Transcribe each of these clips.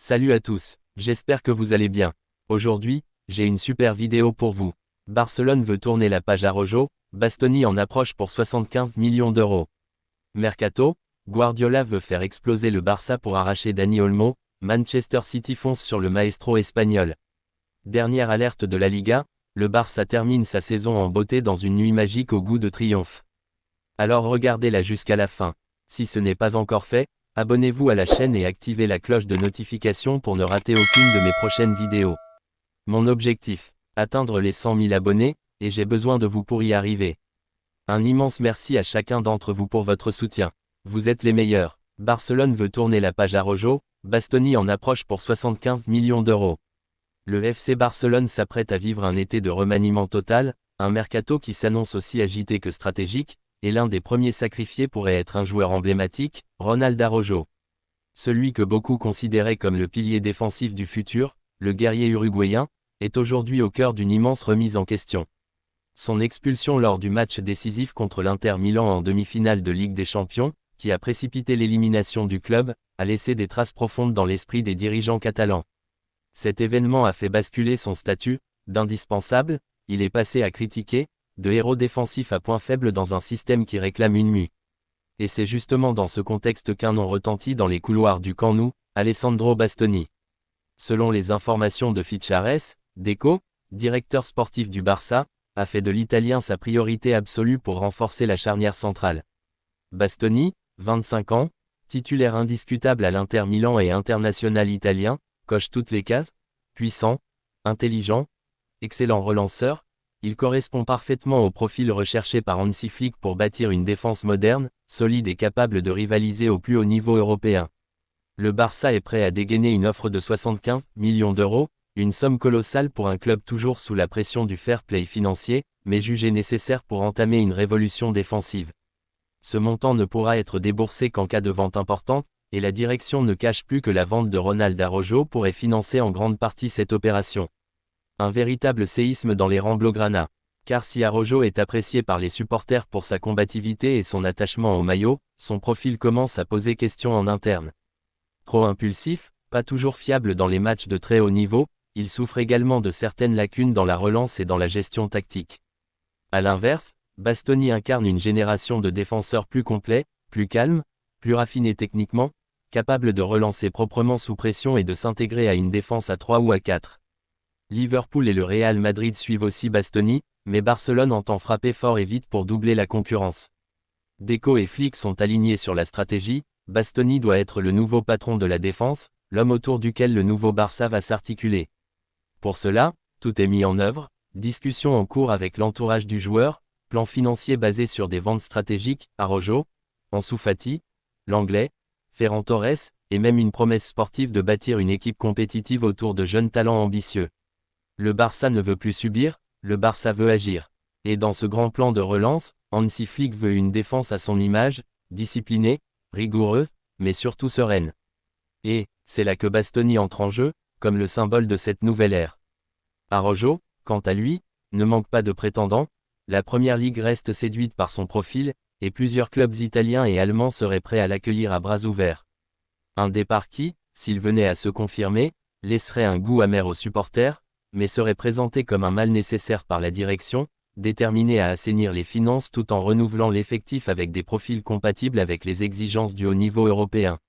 Salut à tous, j'espère que vous allez bien. Aujourd'hui, j'ai une super vidéo pour vous. Barcelone veut tourner la page à Rojo, Bastoni en approche pour 75 millions d'euros. Mercato, Guardiola veut faire exploser le Barça pour arracher Dani Olmo, Manchester City fonce sur le maestro espagnol. Dernière alerte de la Liga, le Barça termine sa saison en beauté dans une nuit magique au goût de triomphe. Alors regardez-la jusqu'à la fin. Si ce n'est pas encore fait, abonnez-vous à la chaîne et activez la cloche de notification pour ne rater aucune de mes prochaines vidéos. Mon objectif, atteindre les 100 000 abonnés, et j'ai besoin de vous pour y arriver. Un immense merci à chacun d'entre vous pour votre soutien. Vous êtes les meilleurs. Barcelone veut tourner la page à Rojo, Bastoni en approche pour 75 millions d'euros. Le FC Barcelone s'apprête à vivre un été de remaniement total, un mercato qui s'annonce aussi agité que stratégique, et l'un des premiers sacrifiés pourrait être un joueur emblématique, Ronald Araujo. Celui que beaucoup considéraient comme le pilier défensif du futur, le guerrier uruguayen, est aujourd'hui au cœur d'une immense remise en question. Son expulsion lors du match décisif contre l'Inter Milan en demi-finale de Ligue des Champions, qui a précipité l'élimination du club, a laissé des traces profondes dans l'esprit des dirigeants catalans. Cet événement a fait basculer son statut d'indispensable, il est passé à critiquer, de héros défensif à point faible dans un système qui réclame une mue. Et c'est justement dans ce contexte qu'un nom retentit dans les couloirs du Camp Nou, Alessandro Bastoni. Selon les informations de Fichares, Deco, directeur sportif du Barça, a fait de l'Italien sa priorité absolue pour renforcer la charnière centrale. Bastoni, 25 ans, titulaire indiscutable à l'Inter Milan et international italien, coche toutes les cases, puissant, intelligent, excellent relanceur, il correspond parfaitement au profil recherché par Hansi Flick pour bâtir une défense moderne, solide et capable de rivaliser au plus haut niveau européen. Le Barça est prêt à dégainer une offre de 75 millions d'euros, une somme colossale pour un club toujours sous la pression du fair play financier, mais jugé nécessaire pour entamer une révolution défensive. Ce montant ne pourra être déboursé qu'en cas de vente importante, et la direction ne cache plus que la vente de Ronald Araujo pourrait financer en grande partie cette opération. Un véritable séisme dans les rangs blaugrana. Car si Araujo est apprécié par les supporters pour sa combativité et son attachement au maillot, son profil commence à poser question en interne. Trop impulsif, pas toujours fiable dans les matchs de très haut niveau, il souffre également de certaines lacunes dans la relance et dans la gestion tactique. A l'inverse, Bastoni incarne une génération de défenseurs plus complets, plus calmes, plus raffinés techniquement, capables de relancer proprement sous pression et de s'intégrer à une défense à 3 ou à 4. Liverpool et le Real Madrid suivent aussi Bastoni, mais Barcelone entend frapper fort et vite pour doubler la concurrence. Deco et Flick sont alignés sur la stratégie, Bastoni doit être le nouveau patron de la défense, l'homme autour duquel le nouveau Barça va s'articuler. Pour cela, tout est mis en œuvre, discussion en cours avec l'entourage du joueur, plan financier basé sur des ventes stratégiques, Araujo, Ansu Fati, l'anglais, Ferran Torres, et même une promesse sportive de bâtir une équipe compétitive autour de jeunes talents ambitieux. Le Barça ne veut plus subir, le Barça veut agir. Et dans ce grand plan de relance, Hansi Flick veut une défense à son image, disciplinée, rigoureuse, mais surtout sereine. Et, c'est là que Bastoni entre en jeu, comme le symbole de cette nouvelle ère. Araujo, quant à lui, ne manque pas de prétendants, la Première Ligue reste séduite par son profil, et plusieurs clubs italiens et allemands seraient prêts à l'accueillir à bras ouverts. Un départ qui, s'il venait à se confirmer, laisserait un goût amer aux supporters, mais serait présenté comme un mal nécessaire par la direction, déterminée à assainir les finances tout en renouvelant l'effectif avec des profils compatibles avec les exigences du haut niveau européen.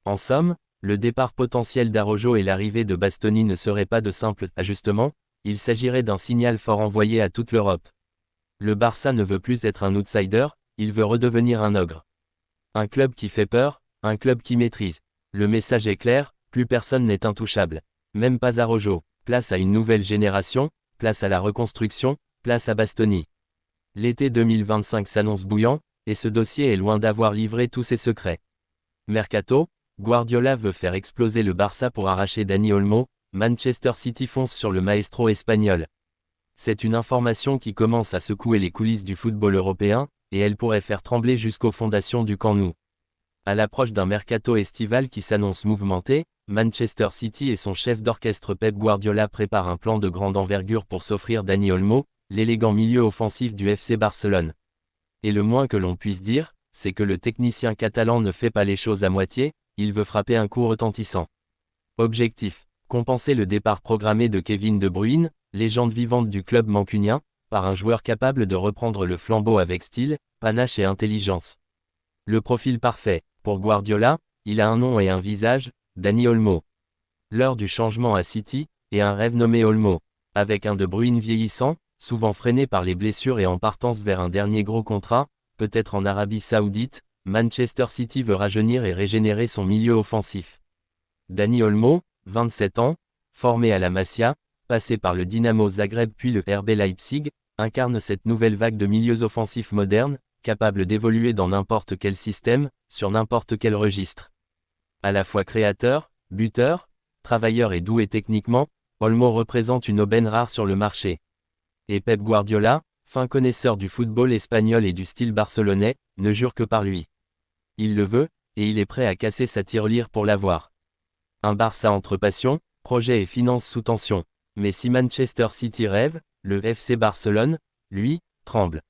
En somme, le départ potentiel d'Araujo et l'arrivée de Bastoni ne seraient pas de simples ajustements, il s'agirait d'un signal fort envoyé à toute l'Europe. Le Barça ne veut plus être un outsider, il veut redevenir un ogre. Un club qui fait peur, un club qui maîtrise. Le message est clair, plus personne n'est intouchable. Même pas Araujo. Place à une nouvelle génération, place à la reconstruction, place à Bastoni. L'été 2025 s'annonce bouillant, et ce dossier est loin d'avoir livré tous ses secrets. Mercato, Guardiola veut faire exploser le Barça pour arracher Dani Olmo, Manchester City fonce sur le maestro espagnol. C'est une information qui commence à secouer les coulisses du football européen, et elle pourrait faire trembler jusqu'aux fondations du Camp Nou. À l'approche d'un mercato estival qui s'annonce mouvementé, Manchester City et son chef d'orchestre Pep Guardiola préparent un plan de grande envergure pour s'offrir Dani Olmo, l'élégant milieu offensif du FC Barcelone. Et le moins que l'on puisse dire, c'est que le technicien catalan ne fait pas les choses à moitié, il veut frapper un coup retentissant. Objectif: compenser le départ programmé de Kevin De Bruyne, légende vivante du club mancunien, par un joueur capable de reprendre le flambeau avec style, panache et intelligence. Le profil parfait. Pour Guardiola, il a un nom et un visage, Dani Olmo. L'heure du changement à City, et un rêve nommé Olmo. Avec un De Bruyne vieillissant, souvent freiné par les blessures et en partance vers un dernier gros contrat, peut-être en Arabie Saoudite, Manchester City veut rajeunir et régénérer son milieu offensif. Dani Olmo, 27 ans, formé à la Masia, passé par le Dynamo Zagreb puis le RB Leipzig, incarne cette nouvelle vague de milieux offensifs modernes, capables d'évoluer dans n'importe quel système, sur n'importe quel registre. À la fois créateur, buteur, travailleur et doué techniquement, Olmo représente une aubaine rare sur le marché. Et Pep Guardiola, fin connaisseur du football espagnol et du style barcelonais, ne jure que par lui. Il le veut, et il est prêt à casser sa tirelire pour l'avoir. Un Barça entre passion, projet et finances sous tension. Mais si Manchester City rêve, le FC Barcelone, lui, tremble.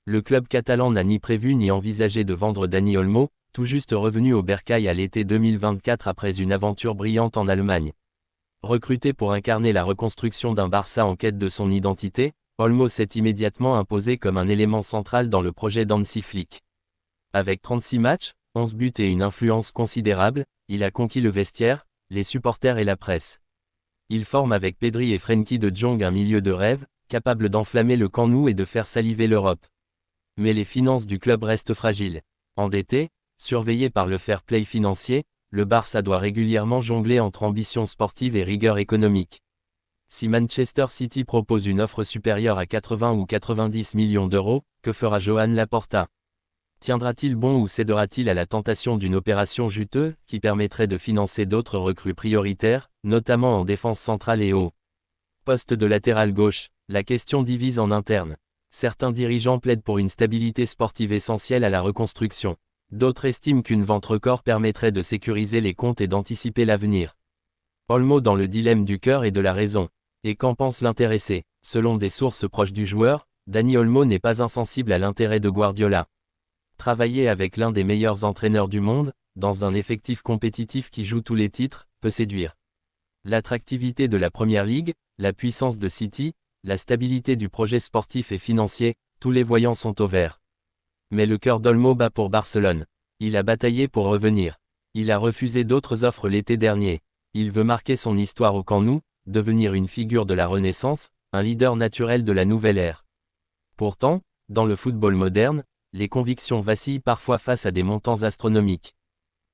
Le club catalan n'a ni prévu ni envisagé de vendre Dani Olmo, tout juste revenu au Bercail à l'été 2024 après une aventure brillante en Allemagne. Recruté pour incarner la reconstruction d'un Barça en quête de son identité, Olmo s'est immédiatement imposé comme un élément central dans le projet d'Hansi Flick. Avec 36 matchs, 11 buts et une influence considérable, il a conquis le vestiaire, les supporters et la presse. Il forme avec Pedri et Frenkie de Jong un milieu de rêve, capable d'enflammer le Camp Nou et de faire saliver l'Europe. Mais les finances du club restent fragiles. Endetté, surveillé par le fair play financier, le Barça doit régulièrement jongler entre ambition sportive et rigueur économique. Si Manchester City propose une offre supérieure à 80 ou 90 millions d'euros, que fera Joan Laporta? Tiendra-t-il bon ou cédera-t-il à la tentation d'une opération juteuse, qui permettrait de financer d'autres recrues prioritaires, notamment en défense centrale et au poste de latéral gauche? La question divise en interne. Certains dirigeants plaident pour une stabilité sportive essentielle à la reconstruction. D'autres estiment qu'une vente record permettrait de sécuriser les comptes et d'anticiper l'avenir. Olmo dans le dilemme du cœur et de la raison. Et qu'en pense l'intéressé? Selon des sources proches du joueur, Dani Olmo n'est pas insensible à l'intérêt de Guardiola. Travailler avec l'un des meilleurs entraîneurs du monde, dans un effectif compétitif qui joue tous les titres, peut séduire. L'attractivité de la Première Ligue, la puissance de City, la stabilité du projet sportif et financier, tous les voyants sont au vert. Mais le cœur d'Olmo bat pour Barcelone. Il a bataillé pour revenir. Il a refusé d'autres offres l'été dernier. Il veut marquer son histoire au Camp Nou, devenir une figure de la Renaissance, un leader naturel de la nouvelle ère. Pourtant, dans le football moderne, les convictions vacillent parfois face à des montants astronomiques.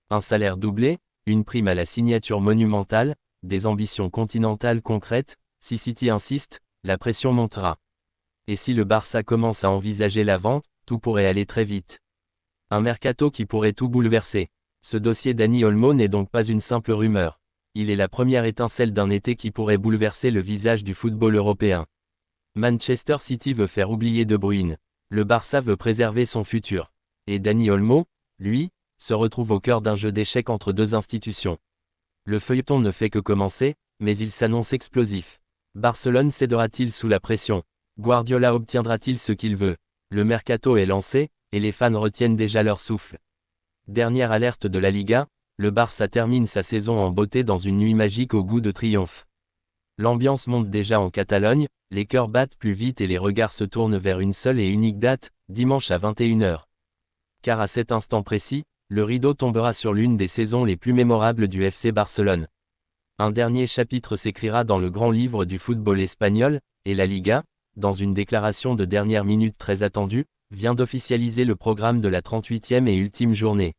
Un salaire doublé, une prime à la signature monumentale, des ambitions continentales concrètes, si City insiste, la pression montera. Et si le Barça commence à envisager la vente, tout pourrait aller très vite. Un mercato qui pourrait tout bouleverser. Ce dossier Dani Olmo n'est donc pas une simple rumeur. Il est la première étincelle d'un été qui pourrait bouleverser le visage du football européen. Manchester City veut faire oublier De Bruyne. Le Barça veut préserver son futur. Et Dani Olmo, lui, se retrouve au cœur d'un jeu d'échecs entre deux institutions. Le feuilleton ne fait que commencer, mais il s'annonce explosif. Barcelone cédera-t-il sous la pression? Guardiola obtiendra-t-il ce qu'il veut? Le mercato est lancé, et les fans retiennent déjà leur souffle. Dernière alerte de la Liga, le Barça termine sa saison en beauté dans une nuit magique au goût de triomphe. L'ambiance monte déjà en Catalogne, les cœurs battent plus vite et les regards se tournent vers une seule et unique date, dimanche à 21h. Car à cet instant précis, le rideau tombera sur l'une des saisons les plus mémorables du FC Barcelone. Un dernier chapitre s'écrira dans le grand livre du football espagnol, et la Liga, dans une déclaration de dernière minute très attendue, vient d'officialiser le programme de la 38e et ultime journée.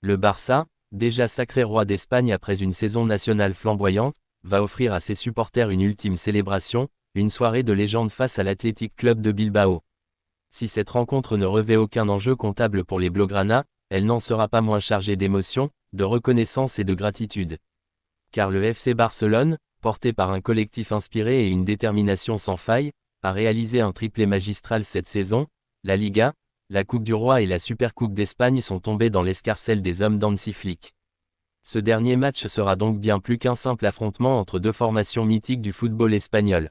Le Barça, déjà sacré roi d'Espagne après une saison nationale flamboyante, va offrir à ses supporters une ultime célébration, une soirée de légende face à l'Athletic Club de Bilbao. Si cette rencontre ne revêt aucun enjeu comptable pour les Blaugrana, elle n'en sera pas moins chargée d'émotion, de reconnaissance et de gratitude. Car le FC Barcelone, porté par un collectif inspiré et une détermination sans faille, a réalisé un triplé magistral cette saison. La Liga, la Coupe du Roi et la Supercoupe d'Espagne sont tombés dans l'escarcelle des hommes d'Hansi Flick. Ce dernier match sera donc bien plus qu'un simple affrontement entre deux formations mythiques du football espagnol.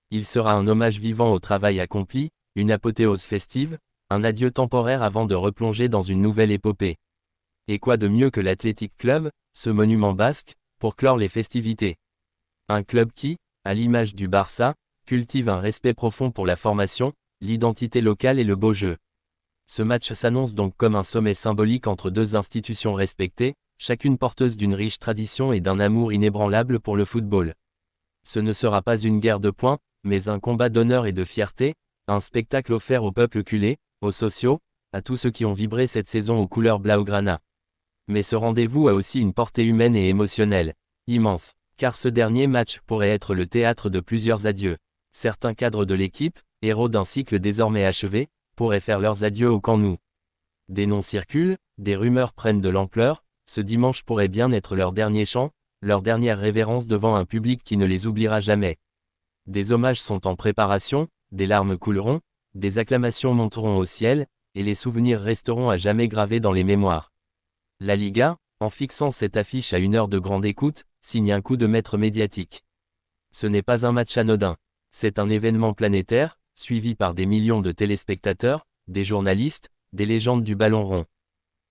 Il sera un hommage vivant au travail accompli, une apothéose festive, un adieu temporaire avant de replonger dans une nouvelle épopée. Et quoi de mieux que l'Athletic Club, ce monument basque, pour clore les festivités. Un club qui, à l'image du Barça, cultive un respect profond pour la formation, l'identité locale et le beau jeu. Ce match s'annonce donc comme un sommet symbolique entre deux institutions respectées, chacune porteuse d'une riche tradition et d'un amour inébranlable pour le football. Ce ne sera pas une guerre de points, mais un combat d'honneur et de fierté, un spectacle offert au peuple culé, aux sociaux, à tous ceux qui ont vibré cette saison aux couleurs blaugrana. Mais ce rendez-vous a aussi une portée humaine et émotionnelle, immense, car ce dernier match pourrait être le théâtre de plusieurs adieux. Certains cadres de l'équipe, héros d'un cycle désormais achevé, pourraient faire leurs adieux au Camp Nou. Des noms circulent, des rumeurs prennent de l'ampleur, ce dimanche pourrait bien être leur dernier chant, leur dernière révérence devant un public qui ne les oubliera jamais. Des hommages sont en préparation, des larmes couleront, des acclamations monteront au ciel, et les souvenirs resteront à jamais gravés dans les mémoires. La Liga, en fixant cette affiche à 1 heure de grande écoute, signe un coup de maître médiatique. Ce n'est pas un match anodin. C'est un événement planétaire, suivi par des millions de téléspectateurs, des journalistes, des légendes du ballon rond.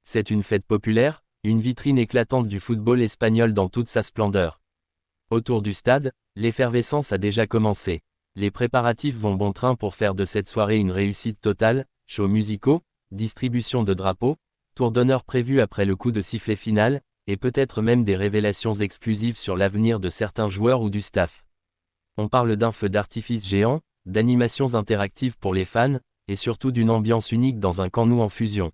C'est une fête populaire, une vitrine éclatante du football espagnol dans toute sa splendeur. Autour du stade, l'effervescence a déjà commencé. Les préparatifs vont bon train pour faire de cette soirée une réussite totale, shows musicaux, distribution de drapeaux, tour d'honneur prévu après le coup de sifflet final, et peut-être même des révélations exclusives sur l'avenir de certains joueurs ou du staff. On parle d'un feu d'artifice géant, d'animations interactives pour les fans, et surtout d'une ambiance unique dans un Camp Nou en fusion.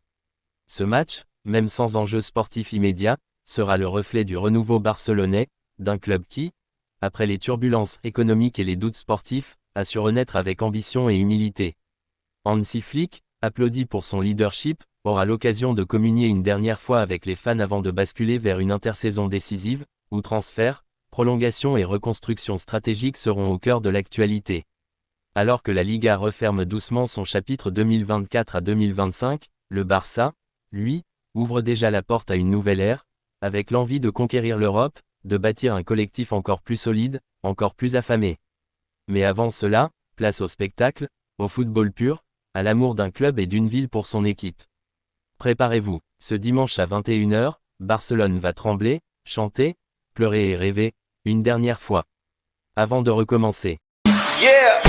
Ce match, même sans enjeu sportif immédiat, sera le reflet du renouveau barcelonais, d'un club qui, après les turbulences économiques et les doutes sportifs, a su renaître avec ambition et humilité. Hansi Flick, applaudi pour son leadership, aura l'occasion de communier une dernière fois avec les fans avant de basculer vers une intersaison décisive, où transfert, prolongation et reconstruction stratégique seront au cœur de l'actualité. Alors que la Liga referme doucement son chapitre 2024 à 2025, le Barça, lui, ouvre déjà la porte à une nouvelle ère, avec l'envie de conquérir l'Europe, de bâtir un collectif encore plus solide, encore plus affamé. Mais avant cela, place au spectacle, au football pur, à l'amour d'un club et d'une ville pour son équipe. Préparez-vous, ce dimanche à 21 h, Barcelone va trembler, chanter, pleurer et rêver, une dernière fois. Avant de recommencer. Yeah!